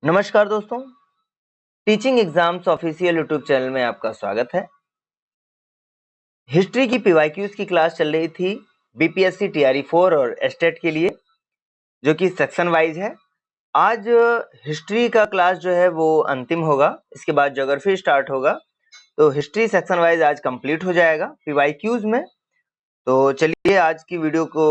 नमस्कार दोस्तों, teaching exams official YouTube channel में आपका स्वागत है। हिस्ट्री की पीवाईक्यूज की क्लास चल रही थी बीपीएससी टीआरई 4 और एस्टेट के लिए, जो कि सेक्शन वाइज है। आज हिस्ट्री का क्लास जो है वो अंतिम होगा, इसके बाद ज्योग्राफी स्टार्ट होगा। तो हिस्ट्री सेक्शन वाइज आज कंप्लीट हो जाएगा पीवाईक्यूज में। तो चलिए आज की वीडियो को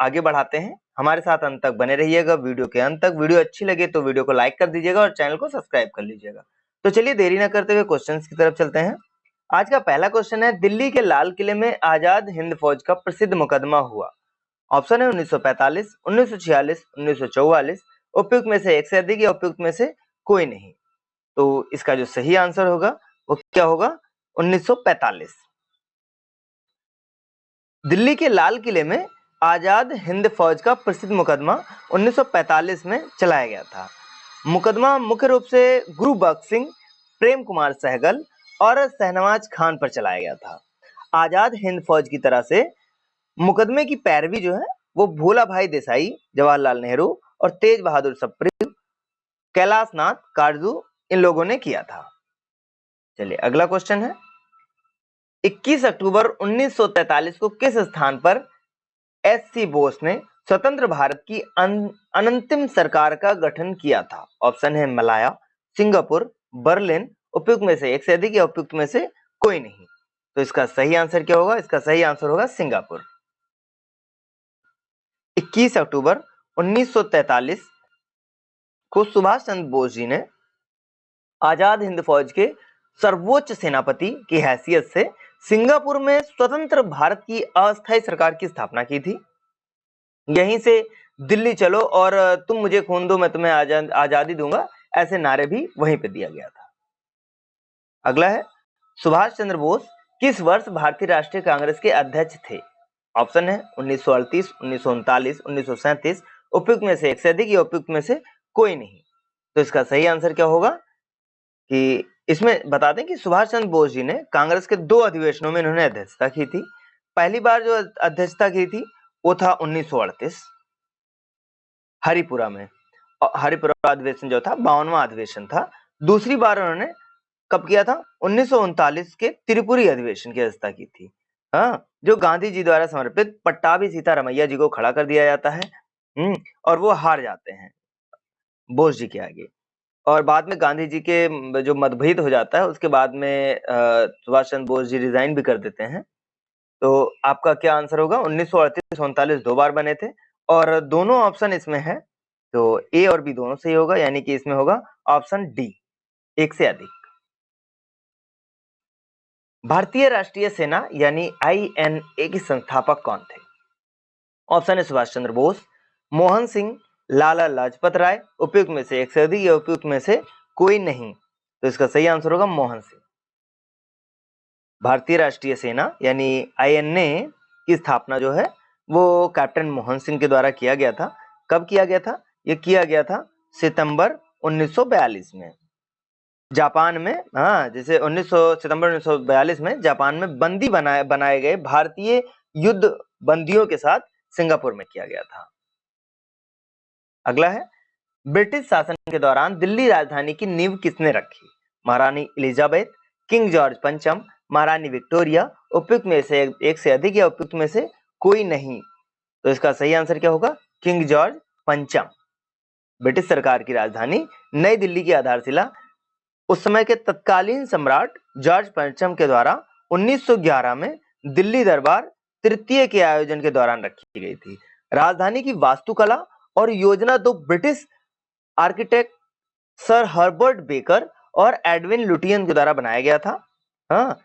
आगे बढ़ाते हैं। हमारे साथ अंत तक बने रहिएगा। वीडियो के अंत तक वीडियो अच्छी लगे तो वीडियो को लाइक कर दीजिएगा और चैनल को सब्सक्राइब कर लीजिएगा। तो चलिए देरी ना करते हुए क्वेश्चंस की तरफ चलते हैं। आज का पहला क्वेश्चन है, दिल्ली के लाल किले में आजाद हिंद फौज का प्रसिद्ध मुकदमा हुआ। ऑप्शन है 1945, 1946, 1944। उपयुक्त में से एक से अधिक या उपयुक्त में से कोई नहीं। तो इसका जो सही आंसर होगा वो क्या होगा? 1945। दिल्ली के लाल किले में आजाद हिंद फौज का प्रसिद्ध मुकदमा 1945 में चलाया गया था। मुकदमा मुख्य रूप से गुरु बख्श सिंह, प्रेम कुमार सहगल और शहनवाज खान पर चलाया गया था। आजाद हिंद फौज की तरह से मुकदमे की पैरवी जो है वो भोला भाई देसाई, जवाहरलाल नेहरू और तेज बहादुर सप्रू, कैलाश नाथ कारजू इन लोगों ने किया था। चलिए अगला क्वेश्चन है, 21 अक्टूबर 1943 को किस स्थान पर एस.सी. बोस ने स्वतंत्र भारत की अंतिम सरकार का गठन किया था? ऑप्शन है मलाया, सिंगापुर, बर्लिन। उपयुक्त में से एक से अधिक या उपयुक्त में से कोई नहीं। तो इसका सही आंसर क्या होगा? इसका सही आंसर होगा सिंगापुर। 21 अक्टूबर 1943 को सुभाष चंद्र बोस जी ने आजाद हिंद फौज के सर्वोच्च सेनापति की हैसियत से सिंगापुर में स्वतंत्र भारत की अस्थायी सरकार की स्थापना की थी। यहीं से दिल्ली चलो और तुम मुझे खून दो मैं तुम्हें आजादी दूंगा, ऐसे नारे भी वहीं पे दिया गया था। अगला है, सुभाष चंद्र बोस किस वर्ष भारतीय राष्ट्रीय कांग्रेस के अध्यक्ष थे? ऑप्शन है 1938, 1939, 1937। उपयुक्त में से एक से अधिक या उपयुक्त में से कोई नहीं। तो इसका सही आंसर क्या होगा कि इसमें बता दें कि सुभाष चंद्र बोस जी ने कांग्रेस के 2 अधिवेशनों में इन्होंने अध्यक्षता की थी। पहली बार जो अध्यक्षता की थी वो था 1938 हरिपुरा में। हरिपुरा अधिवेशन जो था 52वां अधिवेशन था। दूसरी बार उन्होंने कब किया था? 1939 के त्रिपुरी अधिवेशन की अध्यक्षता की थी। हाँ, जो गांधी जी द्वारा समर्पित पट्टाभी सीतारामैया जी को खड़ा कर दिया जाता है और वो हार जाते हैं बोस जी के आगे। और बाद में गांधी जी के जो मतभेद हो जाता है उसके बाद में सुभाष चंद्र बोस जी रिजाइन भी कर देते हैं। तो आपका क्या आंसर होगा? 1938 39 2 बार बने थे और दोनों ऑप्शन इसमें है। तो ए और बी दोनों सही होगा, यानी कि इसमें होगा ऑप्शन डी, एक से अधिक। भारतीय राष्ट्रीय सेना यानी आईएनए की संस्थापक कौन थे? ऑप्शन है सुभाष चंद्र बोस, मोहन सिंह, लाला लाजपत राय। उपयुक्त में से एक से अधिक या उपयुक्त में से कोई नहीं। तो इसका सही आंसर होगा मोहन सिंह। भारतीय राष्ट्रीय सेना यानी आईएनए की स्थापना जो है वो कैप्टन मोहन सिंह के द्वारा किया गया था। कब किया गया था? ये किया गया था सितंबर 1942 में जापान में। हाँ, जैसे सितंबर 1942 में जापान में बंदी बनाए गए भारतीय युद्ध बंदियों के साथ सिंगापुर में किया गया था। अगला है, ब्रिटिश शासन के दौरान दिल्ली राजधानी की नींव किसने रखी? महारानी एलिजाबेथ, किंग जॉर्ज पंचम, महारानी विक्टोरिया। उपयुक्त में से एक से अधिक या उपयुक्त में से कोई नहीं। तो इसका सही आंसर क्या होगा? किंग जॉर्ज पंचम। ब्रिटिश सरकार की राजधानी नई दिल्ली की आधारशिला उस समय के तत्कालीन सम्राट जॉर्ज पंचम के द्वारा 1911 में दिल्ली दरबार तृतीय के आयोजन के दौरान रखी गई थी। राजधानी की वास्तुकला और योजना दो British architect sir Herbert baker और एडविन लुटियन के द्वारा बनाया गया था। हाँ,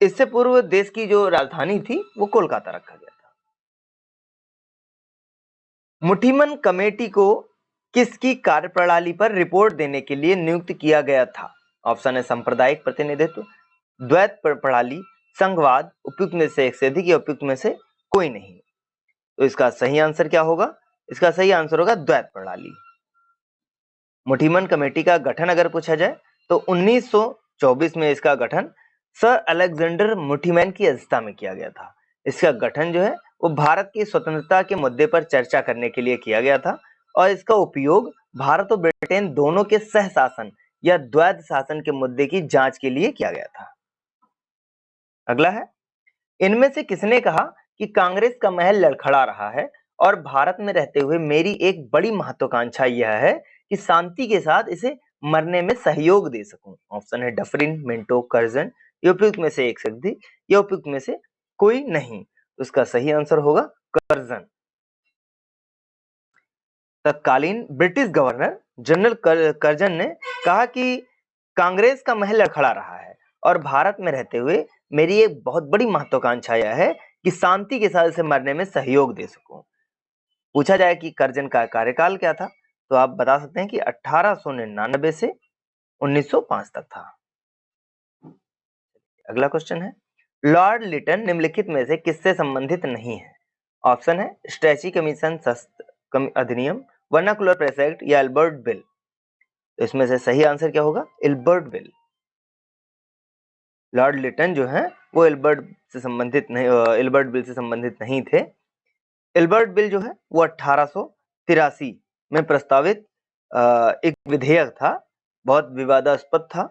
इससे पूर्व देश की जो राजधानी थी वो कोलकाता रखा गया था। मुठीमन कमेटी को किसकी कार्यप्रणाली पर रिपोर्ट देने के लिए नियुक्त किया गया था? ऑप्शन है सांप्रदायिक प्रतिनिधित्व, द्वैत प्रणाली, संघवाद। उपयुक्त में से एक से अधिक या उपयुक्त में से कोई नहीं। तो इसका सही आंसर क्या होगा? इसका सही आंसर होगा द्वैत प्रणाली। मुठीमन कमेटी का गठन अगर पूछा जाए तो 1924 में इसका गठन सर अलेक्जेंडर मुठीमैन की अध्यक्षता में किया गया था। इसका गठन जो है वो भारत की स्वतंत्रता के मुद्दे पर चर्चा करने के लिए किया गया था और इसका उपयोग भारत और ब्रिटेन दोनों के सह शासन या द्वैध शासन के मुद्दे की जांच के लिए किया गया था। अगला है, इनमें से किसने कहा कि कांग्रेस का महल लड़खड़ा रहा है और भारत में रहते हुए मेरी एक बड़ी महत्वाकांक्षा यह है कि शांति के साथ इसे मरने में सहयोग दे सकूं। ऑप्शन है डफरिन, मिंटो, कर्जन। ये उपयुक्त में से एक शब्द या उपयुक्त में से कोई नहीं। तो इसका सही आंसर होगा कर्जन। तत्कालीन ब्रिटिश गवर्नर जनरल कर्जन ने कहा कि कांग्रेस का महल लड़खड़ा रहा है और भारत में रहते हुए मेरी एक बहुत बड़ी महत्वाकांक्षा यह है कि शांति के साथ इसे मरने में सहयोग दे सकूं। पूछा जाए कि कर्जन का कार्यकाल क्या था, तो आप बता सकते हैं कि 1899 से 1905 तक था। अगला क्वेश्चन है, लॉर्ड लिटन निम्नलिखित में से किससे संबंधित नहीं है? ऑप्शन है स्ट्रेची कमीशन शस्त्र अधिनियम, वर्नाकुलर प्रेस एक्ट या एल्बर्ट बिल। तो इसमें से सही आंसर क्या होगा? Albert bill. लॉर्ड लिटन जो है वो एल्बर्ट बिल से संबंधित नहीं थे। एल्बर्ट बिल जो है वो 1883 में प्रस्तावित एक विधेयक था, बहुत विवादास्पद था,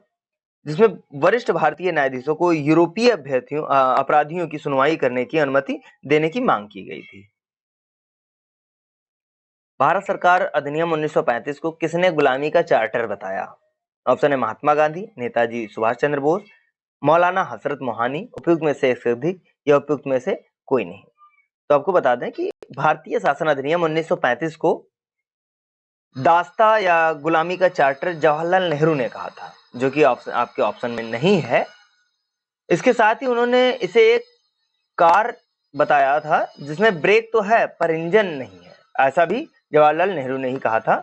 जिसमें वरिष्ठ भारतीय न्यायाधीशों को यूरोपीय अपराधियों की सुनवाई करने की अनुमति देने की मांग की गई थी। भारत सरकार अधिनियम 1935 को किसने गुलामी का चार्टर बताया? ऑप्शन है महात्मा गांधी, नेताजी सुभाष चंद्र बोस, मौलाना हजरत मोहानी। उपयुक्त में से एक से अधिक या उपयुक्त में से कोई नहीं। तो आपको बता दें कि भारतीय शासन अधिनियम 1935 को दास्ता या गुलामी का चार्टर जवाहरलाल नेहरू ने कहा था, जो कि आपके ऑप्शन में नहीं है। इसके साथ ही उन्होंने इसे एक कार बताया था जिसमें ब्रेक तो है पर इंजन नहीं है, ऐसा भी जवाहरलाल नेहरू ने ही कहा था।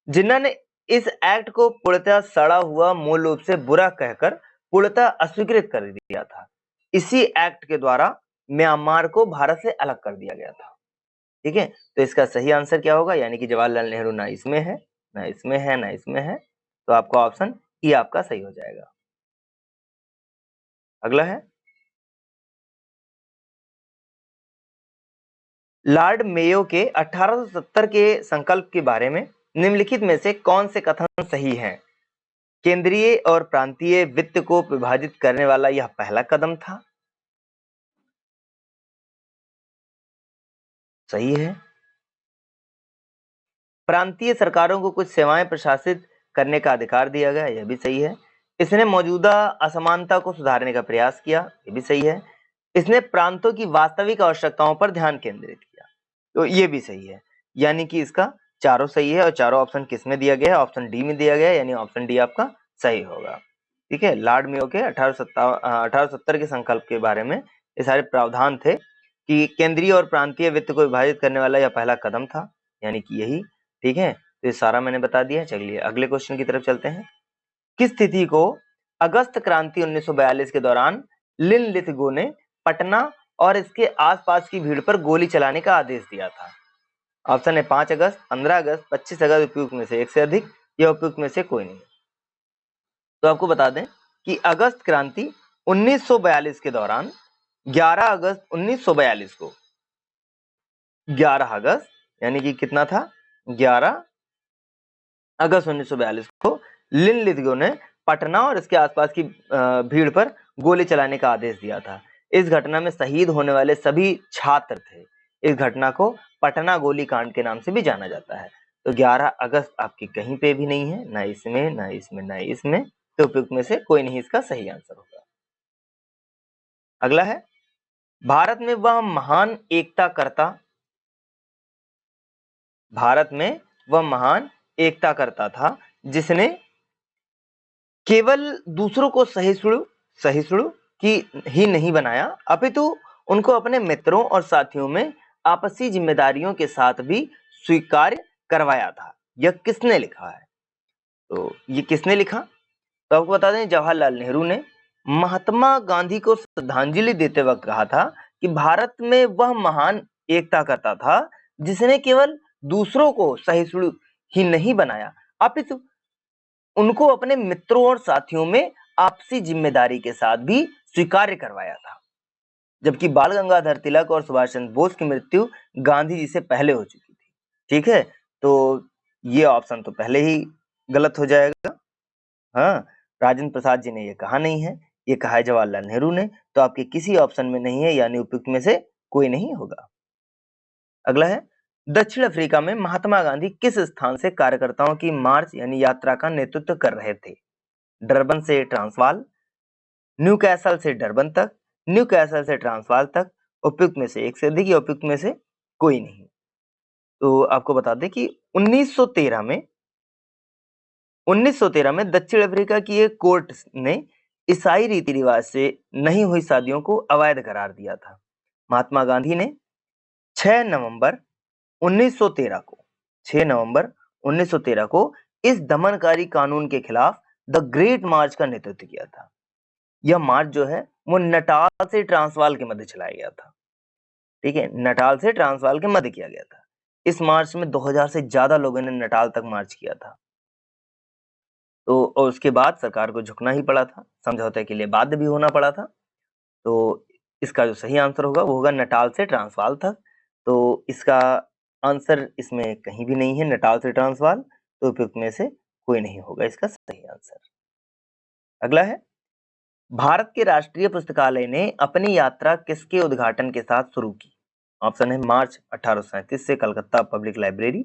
जिन्होंने इस एक्ट को पूर्णतः सड़ा हुआ मूल रूप से बुरा कहकर पूर्णतः अस्वीकृत कर दिया था। इसी एक्ट के द्वारा म्यांमार को भारत से अलग कर दिया गया था। ठीक है, तो इसका सही आंसर क्या होगा? यानी कि जवाहरलाल नेहरू ना इसमें है, ना इसमें है, ना इसमें है। तो आपका ऑप्शन ई आपका सही हो जाएगा। अगला है, लॉर्ड मेयो के 1870 के संकल्प के बारे में निम्नलिखित में से कौन से कथन सही हैं? केंद्रीय और प्रांतीय वित्त को विभाजित करने वाला यह पहला कदम था। सही है। प्रांतीय सरकारों को कुछ सेवाएं प्रशासित करने का अधिकार दिया गया, यह भी सही है। इसने मौजूदा असमानता को सुधारने का प्रयास किया, यह भी सही है। इसने प्रांतों की वास्तविक आवश्यकताओं पर ध्यान केंद्रित किया, तो ये भी सही है। यानी कि इसका चारों सही है। और चारों ऑप्शन किस में दिया गया है? ऑप्शन डी में दिया गया है, यानी ऑप्शन डी आपका सही होगा। ठीक है, लॉर्ड मेयो के 1870 के संकल्प के बारे में ये सारे प्रावधान थे कि केंद्रीय और प्रांतीय वित्त को विभाजित करने वाला यह पहला कदम था, यानी कि यही। ठीक है, तो ये सारा मैंने बता दिया। चलिए अगले क्वेश्चन की तरफ चलते हैं। किस स्थिति को अगस्त क्रांति 1942 के दौरान लिनलिथगो ने पटना और इसके आसपास की भीड़ पर गोली चलाने का आदेश दिया था? ऑप्शन है 5 अगस्त, 15 अगस्त, 25 अगस्त। उपयुक्त में से एक से अधिक या उपयुक्त में से कोई नहीं। तो आपको बता दें कि अगस्त क्रांति 1942 के दौरान 11 अगस्त 1942 को 11 अगस्त यानी कि कितना था? 11 अगस्त 1942 को लिनलिथगो ने पटना और इसके आसपास की भीड़ पर गोली चलाने का आदेश दिया था। इस घटना में शहीद होने वाले सभी छात्र थे। इस घटना को पटना गोली कांड के नाम से भी जाना जाता है। तो 11 अगस्त आपकी कहीं पे भी नहीं है, ना इसमें, ना इसमें, ना इसमें। तो उपयुक्त में से कोई नहीं इसका सही आंसर होगा। अगला है, भारत में वह महान एकता करता था जिसने केवल दूसरों को सहिष्णु की ही नहीं बनाया, अपितु उनको अपने मित्रों और साथियों में आपसी जिम्मेदारियों के साथ भी स्वीकार्य करवाया था। यह किसने लिखा है? तो ये किसने लिखा? तो आपको बता दें, जवाहरलाल नेहरू ने महात्मा गांधी को श्रद्धांजलि देते वक्त कहा था कि भारत में वह महान एकता करता था जिसने केवल दूसरों को सहिष्णु ही नहीं बनाया, अपितु उनको अपने मित्रों और साथियों में आपसी जिम्मेदारी के साथ भी स्वीकार्य करवाया था। जबकि बाल गंगाधर तिलक और सुभाष चंद्र बोस की मृत्यु गांधी जी से पहले हो चुकी थी। ठीक है, तो ये ऑप्शन तो पहले ही गलत हो जाएगा। हाँ, राजेंद्र प्रसाद जी ने ये कहा नहीं है, ये कहा है जवाहरलाल नेहरू ने, तो आपके किसी ऑप्शन में नहीं है, यानी उपयुक्त में से कोई नहीं होगा। अगला है, दक्षिण अफ्रीका में महात्मा गांधी किस स्थान से कार्यकर्ताओं की मार्च यानी यात्रा का नेतृत्व कर रहे थे? डरबन से ट्रांसवाल, न्यू कैसल से डरबन तक, न्यू कैसल से ट्रांसवाल तक, उपयुक्त में से एक से अधिक या उपयुक्त में से कोई नहीं। तो आपको बता दें कि 1913 में दक्षिण अफ्रीका की एक कोर्ट ने ईसाई रीति रिवाज से नहीं हुई शादियों को अवैध करार दिया था। महात्मा गांधी ने 6 नवंबर 1913 को 6 नवंबर 1913 को इस दमनकारी कानून के खिलाफ द ग्रेट मार्च का नेतृत्व किया था। यह मार्च जो है वो नटाल से ट्रांसवाल के मध्य चलाया गया था। ठीक है, नटाल से ट्रांसवाल के मध्य किया गया था। इस मार्च में 2000 से ज्यादा लोगों ने नटाल तक मार्च किया था। तो और उसके बाद सरकार को झुकना ही पड़ा था, समझौते के लिए बाध्य भी होना पड़ा था। तो इसका जो सही आंसर होगा वो होगा नटाल से ट्रांसवाल तक। तो इसका आंसर इसमें कहीं भी नहीं है, नटाल से ट्रांसवाल, तो उपयुक्त में से कोई नहीं होगा इसका सही आंसर। अगला है, भारत के राष्ट्रीय पुस्तकालय ने अपनी यात्रा किसके उद्घाटन के साथ शुरू की? ऑप्शन है मार्च 1837 से कलकत्ता पब्लिक लाइब्रेरी,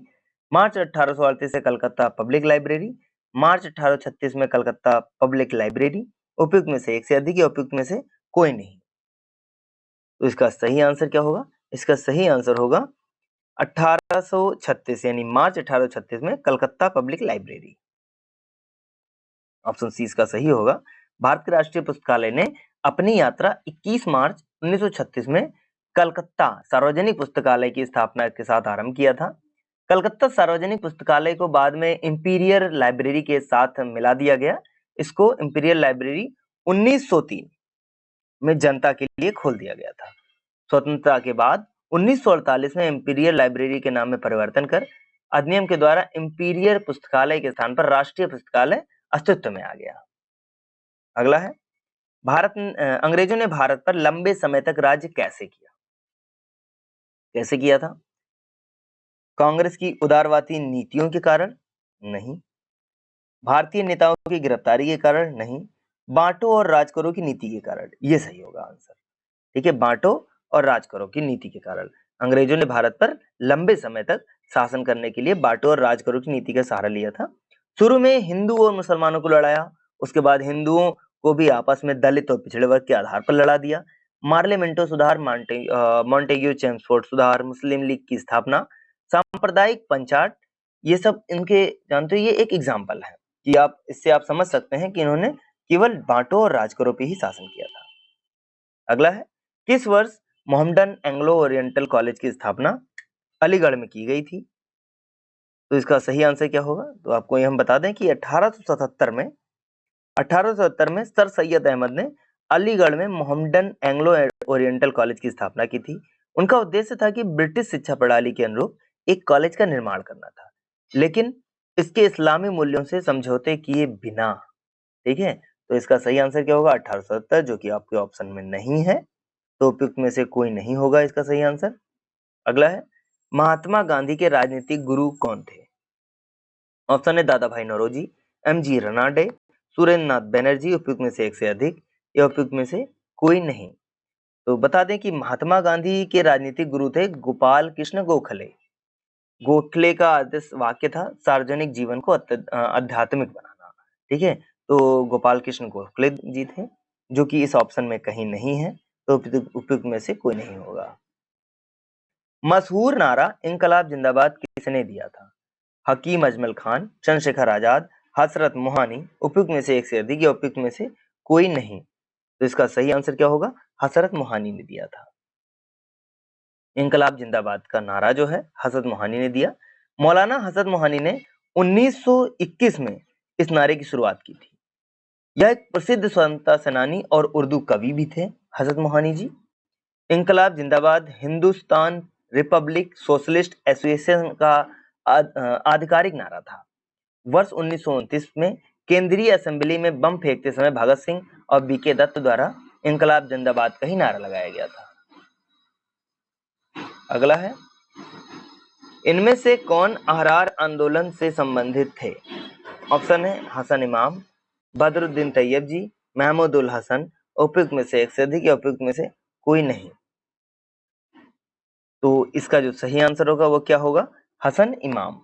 मार्च 1838 से कलकत्ता पब्लिक लाइब्रेरी, मार्च 1836 में कलकत्ता पब्लिक लाइब्रेरी, उपयुक्त में से एक से अधिक या उपयुक्त में से कोई नहीं। तो इसका सही आंसर क्या होगा? इसका सही आंसर होगा 1836 यानी मार्च 1836 में Calcutta public library. Option C इसका सही होगा। भारत के राष्ट्रीय पुस्तकालय ने अपनी यात्रा 21 मार्च 1936 में कलकत्ता सार्वजनिक पुस्तकालय की स्थापना के साथ आरंभ किया था। कलकत्ता सार्वजनिक पुस्तकालय को बाद में इंपीरियल लाइब्रेरी के साथ मिला दिया गया। इसको इंपीरियल लाइब्रेरी 1903 में जनता के लिए खोल दिया गया था। स्वतंत्रता के बाद 1948 में इंपीरियल लाइब्रेरी के नाम में परिवर्तन कर अधिनियम के द्वारा इंपीरियल पुस्तकालय के स्थान पर राष्ट्रीय पुस्तकालय अस्तित्व में आ गया। अगला है, अंग्रेजों ने भारत पर लंबे समय तक राज्य कैसे किया? कैसे किया था? कांग्रेस की उदारवादी नीतियों के कारण? नहीं। भारतीय नेताओं की गिरफ्तारी के कारण? नहीं। बांटो और राज करो की नीति के कारण? ये सही होगा आंसर। ठीक है, बांटो और राज करो की नीति के कारण अंग्रेजों ने भारत पर लंबे समय तक शासन करने के लिए बांटो और राज करो की नीति का सहारा लिया था। शुरू में हिंदू और मुसलमानों को लड़ाया, उसके बाद हिंदुओं को भी आपस में दलित और पिछड़े वर्ग के आधार पर लड़ा दिया। मार्लेमेंटो सुधार, मॉन्टेग्यू चेम्सफोर्ड सुधार, मुस्लिम लीग की स्थापना, सांप्रदायिक पंचाट, ये सब इनके जानते हो, ये एक एग्जाम्पल है कि आप इससे आप समझ सकते हैं कि इन्होंने केवल बांटो और राज करो पे ही शासन किया था। अगला है, किस वर्ष मोहम्मडन एंग्लो ओरिएंटल कॉलेज की स्थापना अलीगढ़ में की गई थी? तो इसका सही आंसर क्या होगा? तो आपको ये हम बता दें कि 1877 में सर सैयद अहमद ने अलीगढ़ में मोहम्मडन एंग्लो ओरिएंटल कॉलेज की स्थापना की थी। उनका उद्देश्य था कि ब्रिटिश शिक्षा प्रणाली के अनुरूप एक कॉलेज का निर्माण करना था, लेकिन इसके इस्लामी मूल्यों से समझौते किए बिना। ठीक है, तो इसका सही आंसर क्या होगा? 1870, जो कि आपके ऑप्शन में नहीं है, तो उपयुक्त में से कोई नहीं होगा इसका सही आंसर। अगला है, महात्मा गांधी के राजनीतिक गुरु कौन थे? ऑप्शन है दादा भाई नौरोजी, एमजी रनाडे, सुरेंद्र नाथ बैनर्जी, उपयुक्त में से एक से अधिक या उपयुक्त में से कोई नहीं। तो बता दें कि महात्मा गांधी के राजनीतिक गुरु थे गोपाल कृष्ण गोखले। गोखले का आदर्श वाक्य था सार्वजनिक जीवन को आध्यात्मिक बनाना। ठीक है, तो गोपाल कृष्ण गोखले जी थे, जो कि इस ऑप्शन में कहीं नहीं है, तो उपयुक्त में से कोई नहीं होगा। मशहूर नारा इनकलाब जिंदाबाद किसने दिया था? हकीम अजमल खान, चंद्रशेखर आजाद, हसरत मोहानी, उपयुक्त में से एक से अधिक या उपयुक्त में से कोई नहीं। तो इसका सही आंसर क्या होगा? हसरत मोहानी ने दिया था। इनकलाब जिंदाबाद का नारा जो है हसरत मोहानी ने दिया। मौलाना हसरत मोहानी ने 1921 में इस नारे की शुरुआत की थी। यह एक प्रसिद्ध स्वतंत्रता सेनानी और उर्दू कवि भी थे हसरत मोहानी जी। इनकलाब जिंदाबाद हिंदुस्तान रिपब्लिक सोशलिस्ट एसोसिएशन का आधिकारिक नारा था। वर्ष 1929 में केंद्रीय असेंबली में बम फेंकते समय भगत सिंह और बीके दत्त द्वारा इनकलाब जिंदाबाद का ही नारा लगाया गया था। अगला है, इनमें से कौन अहरार आंदोलन से संबंधित थे? ऑप्शन है हसन इमाम, बदरुद्दीन तैयब जी, महमूद उल हसन, उपयुक्त में से एक से अधिक या उपयुक्त में से कोई नहीं। तो इसका जो सही आंसर होगा वो क्या होगा? हसन इमाम।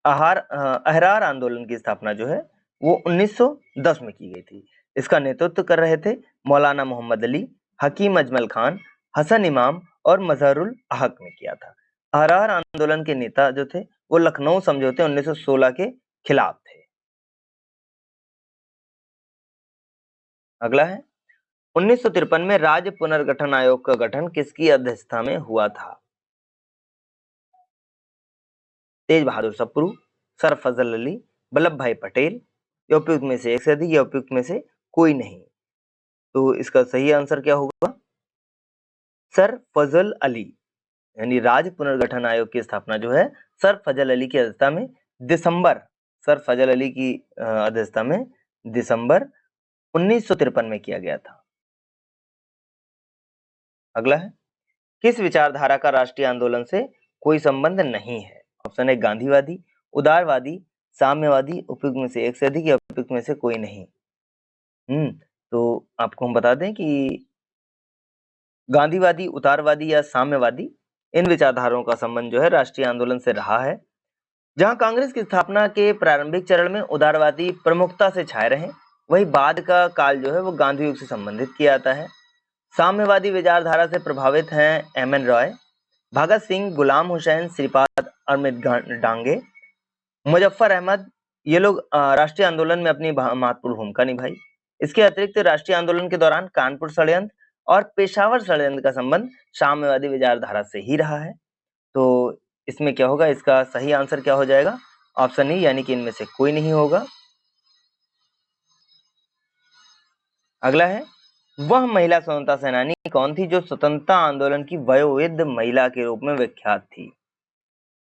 अहरार आंदोलन की स्थापना जो है वो 1910 में की गई थी। इसका नेतृत्व कर रहे थे मौलाना मोहम्मद अली, हकीम अजमल खान, हसन इमाम और मजहरुल हक ने किया था। अहरार आंदोलन के नेता जो थे वो लखनऊ समझौते 1916 के खिलाफ थे। अगला है 1953 में राज्य पुनर्गठन आयोग का गठन किसकी अध्यक्षता में हुआ था? तेज बहादुर सप्रू, सरफजल अली, वल्लभ भाई पटेल, या उपयुक्त में से एक से अधिक या उपयुक्त में से कोई नहीं। तो इसका सही आंसर क्या होगा? सर फजल अली। यानी राज्य पुनर्गठन आयोग की स्थापना जो है सर फजल अली की अध्यक्षता में दिसंबर सर फजल अली की अध्यक्षता में दिसंबर 1953 में किया गया था। अगला है किस विचारधारा का राष्ट्रीय आंदोलन से कोई संबंध नहीं है? ऑप्शन है गांधीवादी, उदारवादी, साम्यवादी, उपयुक्त में से एक से अधिक या उपयुक्त में से कोई नहीं। तो आपको हम बता दें कि गांधीवादी, उदारवादी या साम्यवादी इन विचारधाराओं का संबंध जो है राष्ट्रीय आंदोलन से रहा है। जहां कांग्रेस की स्थापना के प्रारंभिक चरण में उदारवादी प्रमुखता से छाए रहे, वही बाद का काल जो है वो गांधी युग से संबंधित किया जाता है। साम्यवादी विचारधारा से प्रभावित हैं एम.एन. रॉय, भगत सिंह, गुलाम हुसैन, श्रीपाद अमित डांगे, मुजफ्फर अहमद। ये लोग राष्ट्रीय आंदोलन में अपनी महत्वपूर्ण भूमिका निभाई। इसके अतिरिक्त राष्ट्रीय आंदोलन के दौरान कानपुर षड्यंत्र और पेशावर षड्यंत्र का संबंध साम्यवादी विचारधारा से ही रहा है। तो इसमें क्या होगा? इसका सही आंसर क्या हो जाएगा? ऑप्शन ई, यानी कि इनमें से कोई नहीं होगा। अगला है वह महिला स्वतंत्रता सेनानी कौन थी जो स्वतंत्रता आंदोलन की वयोवृद्ध महिला के रूप में विख्यात थी?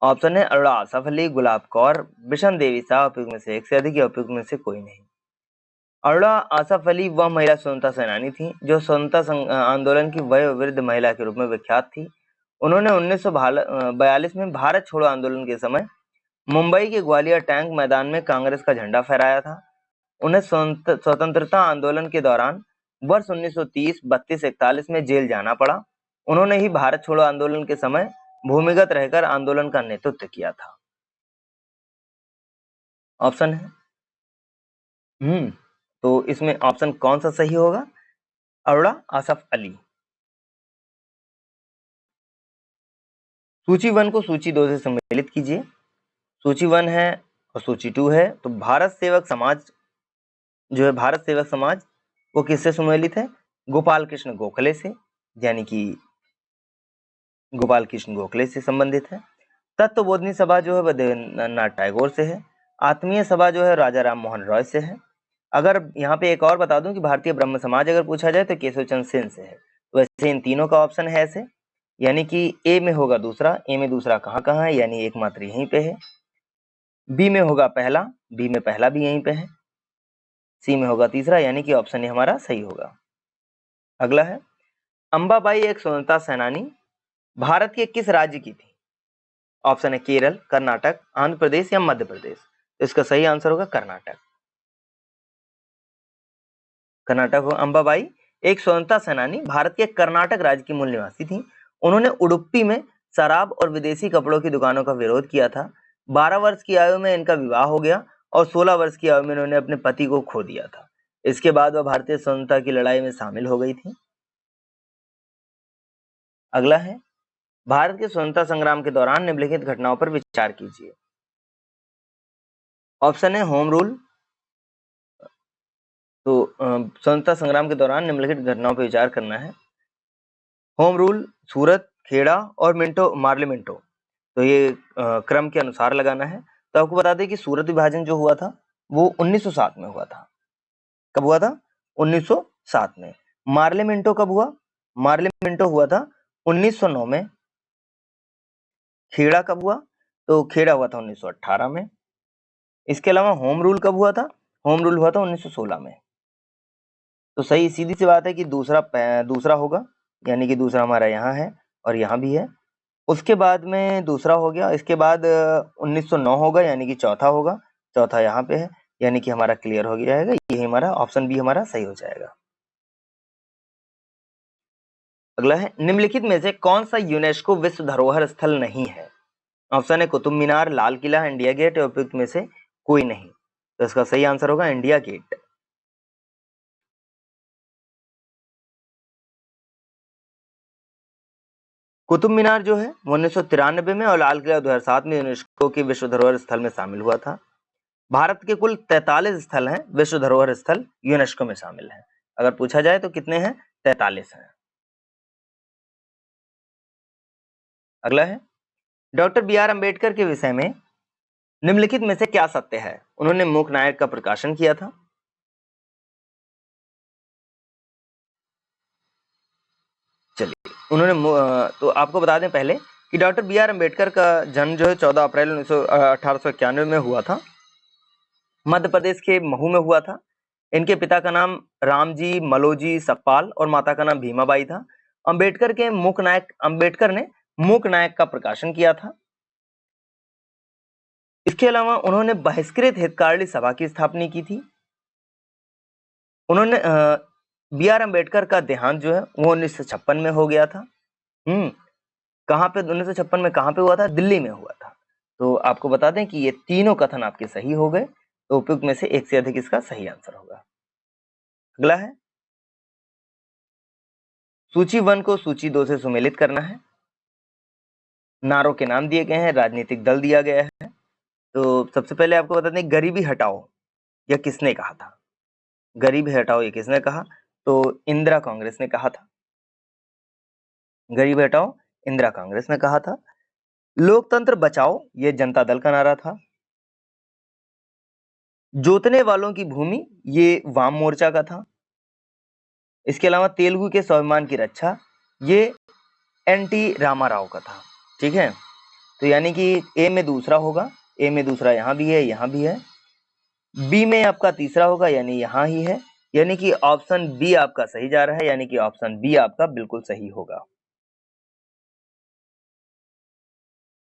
ऑप्शन है अरुणा आसफ अली, गुलाब कौर, बिशन देवी शाह, उपयुक्त में से एक से अधिक या उपयुक्त में से कोई नहीं। अरुणा आसफ अली वह महिला स्वतंत्रता सेनानी थी जो स्वतंत्रता आंदोलन की वयोवृद्ध महिला के रूप में विख्यात थी। उन्होंने 1942 में भारत छोड़ो आंदोलन के समय मुंबई के ग्वालियर टैंक मैदान में कांग्रेस का झंडा फहराया था। उन्हें स्वतंत्रता आंदोलन के दौरान वर्ष 1930, 32, 41 में जेल जाना पड़ा। उन्होंने ही भारत छोड़ो आंदोलन के समय भूमिगत रहकर आंदोलन का नेतृत्व किया था। ऑप्शन है तो इसमें ऑप्शन कौन सा सही होगा? अरुणा आसफ अली। सूची 1 को सूची 2 से सम्मिलित कीजिए। सूची 1 है और सूची 2 है। तो भारत सेवक समाज जो है, भारत सेवक समाज वो किससे सम्मिलित है? गोपाल कृष्ण गोखले से, यानी कि गोपाल कृष्ण गोखले से संबंधित है। तत्वबोधिनी सभा जो है वह देवेंद्रनाथ टैगोर से है। आत्मीय सभा जो है राजा राम मोहन रॉय से है। अगर यहाँ पे एक और बता दूं कि भारतीय ब्रह्म समाज अगर पूछा जाए तो केशव चंद्र सेन से है। वैसे इन तीनों का ऑप्शन है ऐसे, यानी कि ए में होगा दूसरा। ए में दूसरा कहाँ कहाँ है? यानी एकमात्र यहीं पे है। बी में होगा पहला, बी में पहला भी यहीं पे है। सी में होगा तीसरा, यानी कि ऑप्शन ए हमारा सही होगा। अगला है अंबाबाई एक स्वतंत्रता सेनानी भारत के किस राज्य की थी? ऑप्शन है केरल, कर्नाटक, आंध्र प्रदेश या मध्य प्रदेश। तो इसका सही आंसर होगा कर्नाटक। कर्नाटक हो। अंबाबाई एक स्वतंत्रता सेनानी भारत के कर्नाटक राज्य की मूल निवासी थी। उन्होंने उडुप्पी में शराब और विदेशी कपड़ों की दुकानों का विरोध किया था। 12 वर्ष की आयु में इनका विवाह हो गया और 16 वर्ष की आयु में इन्होंने अपने पति को खो दिया था। इसके बाद वह भारतीय स्वतंत्रता की लड़ाई में शामिल हो गई थी। अगला है भारत के स्वतंत्रता संग्राम के दौरान निम्नलिखित घटनाओं पर विचार कीजिए। ऑप्शन है होम रूल। तो स्वतंत्रता संग्राम के दौरान निम्नलिखित घटनाओं पर विचार करना है। होम रूल, सूरत, खेड़ा और मिंटो मार्ले मिंटो। तो ये क्रम के अनुसार लगाना है। तो आपको बता दें कि सूरत विभाजन जो हुआ था वो 1907 में हुआ था। कब हुआ था? 1907 में। मार्ले मिंटो कब हुआ? मार्ले मिंटो हुआ था 1909 में। खेड़ा कब हुआ? तो खेड़ा हुआ था 1918 में। इसके अलावा होम रूल कब हुआ था? होम रूल हुआ था 1916 में। तो सही सीधी सी बात है कि दूसरा होगा, यानी कि दूसरा हमारा यहाँ है और यहाँ भी है। उसके बाद में दूसरा हो गया, इसके बाद 1909 होगा, यानी कि चौथा होगा, चौथा यहाँ पे है, यानी कि हमारा क्लियर हो गया है, ये हमारा ऑप्शन बी हमारा सही हो जाएगा। अगला है, निम्नलिखित में से कौन सा यूनेस्को विश्व धरोहर स्थल नहीं है? ऑप्शन है कुतुब मीनार, लाल किला, इंडिया गेट, या उपयुक्त में से कोई नहीं। तो इसका सही आंसर होगा इंडिया गेट। कुतुब मीनार जो है वो 1993 में और लाल किला 2007 में यूनेस्को के विश्व धरोहर स्थल में शामिल हुआ था। भारत के कुल 43 स्थल हैं विश्व धरोहर स्थल यूनेस्को में शामिल हैं। अगर पूछा जाए तो कितने हैं? 43 हैं। अगला है, डॉक्टर बी आर अम्बेडकर के विषय में निम्नलिखित में से क्या सत्य है? उन्होंने मूक नायक का प्रकाशन किया था। चलिए, उन्होंने तो आपको बता दें पहले कि डॉक्टर बी आर अम्बेडकर का जन्म जो है 14 अप्रैल 1891 में हुआ था। मध्य प्रदेश के महू में हुआ था। इनके पिता का नाम रामजी मलोजी सपपाल और माता का नाम भीमाबाई था। अम्बेडकर ने मूक नायक का प्रकाशन किया था। इसके अलावा उन्होंने बहिष्कृत हितकारिणी सभा की स्थापना की थी। उन्होंने बी आर अम्बेडकर का देहांत जो है वो 1956 में हो गया था। कहाँ पे 1956 में कहाँ पे हुआ था? दिल्ली में हुआ था। तो आपको बता दें कि ये तीनों कथन आपके सही हो गए, तो उपयुक्त में से एक से अधिक इसका सही आंसर होगा। अगला है, सूची 1 को सूची 2 से सुमेलित करना है। नारों के नाम दिए गए हैं, राजनीतिक दल दिया गया है। तो सबसे पहले आपको बता दें, गरीबी हटाओ यह किसने कहा था? गरीबी हटाओ ये किसने कहा? तो इंदिरा कांग्रेस ने कहा था। गरीबी हटाओ इंदिरा कांग्रेस ने कहा था। लोकतंत्र बचाओ ये जनता दल का नारा था। जोतने वालों की भूमि ये वाम मोर्चा का था। इसके अलावा तेलुगु के स्वाभिमान की रक्षा ये एनटी रामाराव का था। ठीक है, तो यानी कि ए में दूसरा होगा, ए में दूसरा यहाँ भी है, यहाँ भी है। बी में आपका तीसरा होगा, यानी यहाँ ही है, यानी कि ऑप्शन बी आपका सही जा रहा है, यानी कि ऑप्शन बी आपका बिल्कुल सही होगा।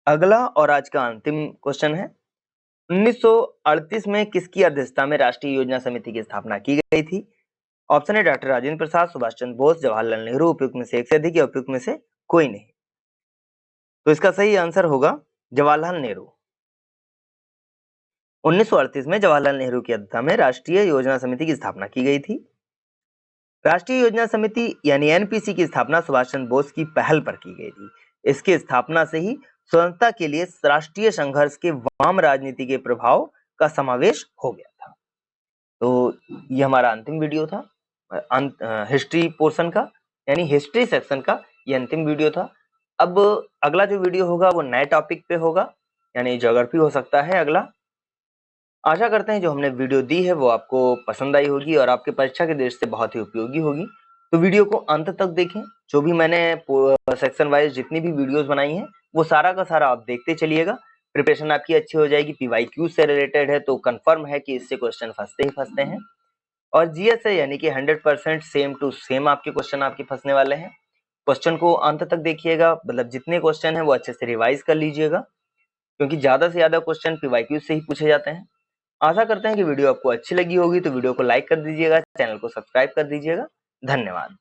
अगला और आज का अंतिम क्वेश्चन है, 1938 में किसकी अध्यक्षता में राष्ट्रीय योजना समिति की स्थापना की गई थी? ऑप्शन है डॉक्टर राजेंद्र प्रसाद, सुभाष चंद्र बोस, जवाहरलाल नेहरू, उपयुक्त में से एक से अधिक या उपयुक्त में से कोई नहीं। तो इसका सही आंसर होगा जवाहरलाल नेहरू। 1938 में जवाहरलाल नेहरू की अध्यक्षता में राष्ट्रीय योजना समिति की स्थापना की गई थी। राष्ट्रीय योजना समिति यानी एनपीसी की स्थापना सुभाष चंद्र बोस की पहल पर की गई थी। इसकी स्थापना से ही स्वतंत्रता के लिए राष्ट्रीय संघर्ष के वाम राजनीति के प्रभाव का समावेश हो गया था। तो ये हमारा अंतिम वीडियो था, हिस्ट्री पोर्शन का, यानी हिस्ट्री सेक्शन का ये अंतिम वीडियो था। अब अगला जो वीडियो होगा वो नए टॉपिक पे होगा, यानी ज्योग्राफी हो सकता है अगला। आशा करते हैं जो हमने वीडियो दी है वो आपको पसंद आई होगी और आपके परीक्षा के दृष्टि से बहुत ही उपयोगी होगी। तो वीडियो को अंत तक देखें। जो भी मैंने सेक्शन वाइज जितनी भी वीडियोस बनाई हैं वो सारा का सारा आप देखते चलिएगा। प्रिपरेशन आपकी अच्छी हो जाएगी। पीवाईक्यू से रिलेटेड है तो कंफर्म है कि इससे क्वेश्चन फंसते ही फंसते हैं। और जीएस है यानी कि 100% सेम टू सेम आपके क्वेश्चन आपके फंसने वाले हैं। क्वेश्चन को अंत तक देखिएगा, मतलब जितने क्वेश्चन हैं वो अच्छे से रिवाइज कर लीजिएगा, क्योंकि ज्यादा से ज्यादा क्वेश्चन पीवाईक्यू से ही पूछे जाते हैं। आशा करते हैं कि वीडियो आपको अच्छी लगी होगी, तो वीडियो को लाइक कर दीजिएगा, चैनल को सब्सक्राइब कर दीजिएगा। धन्यवाद।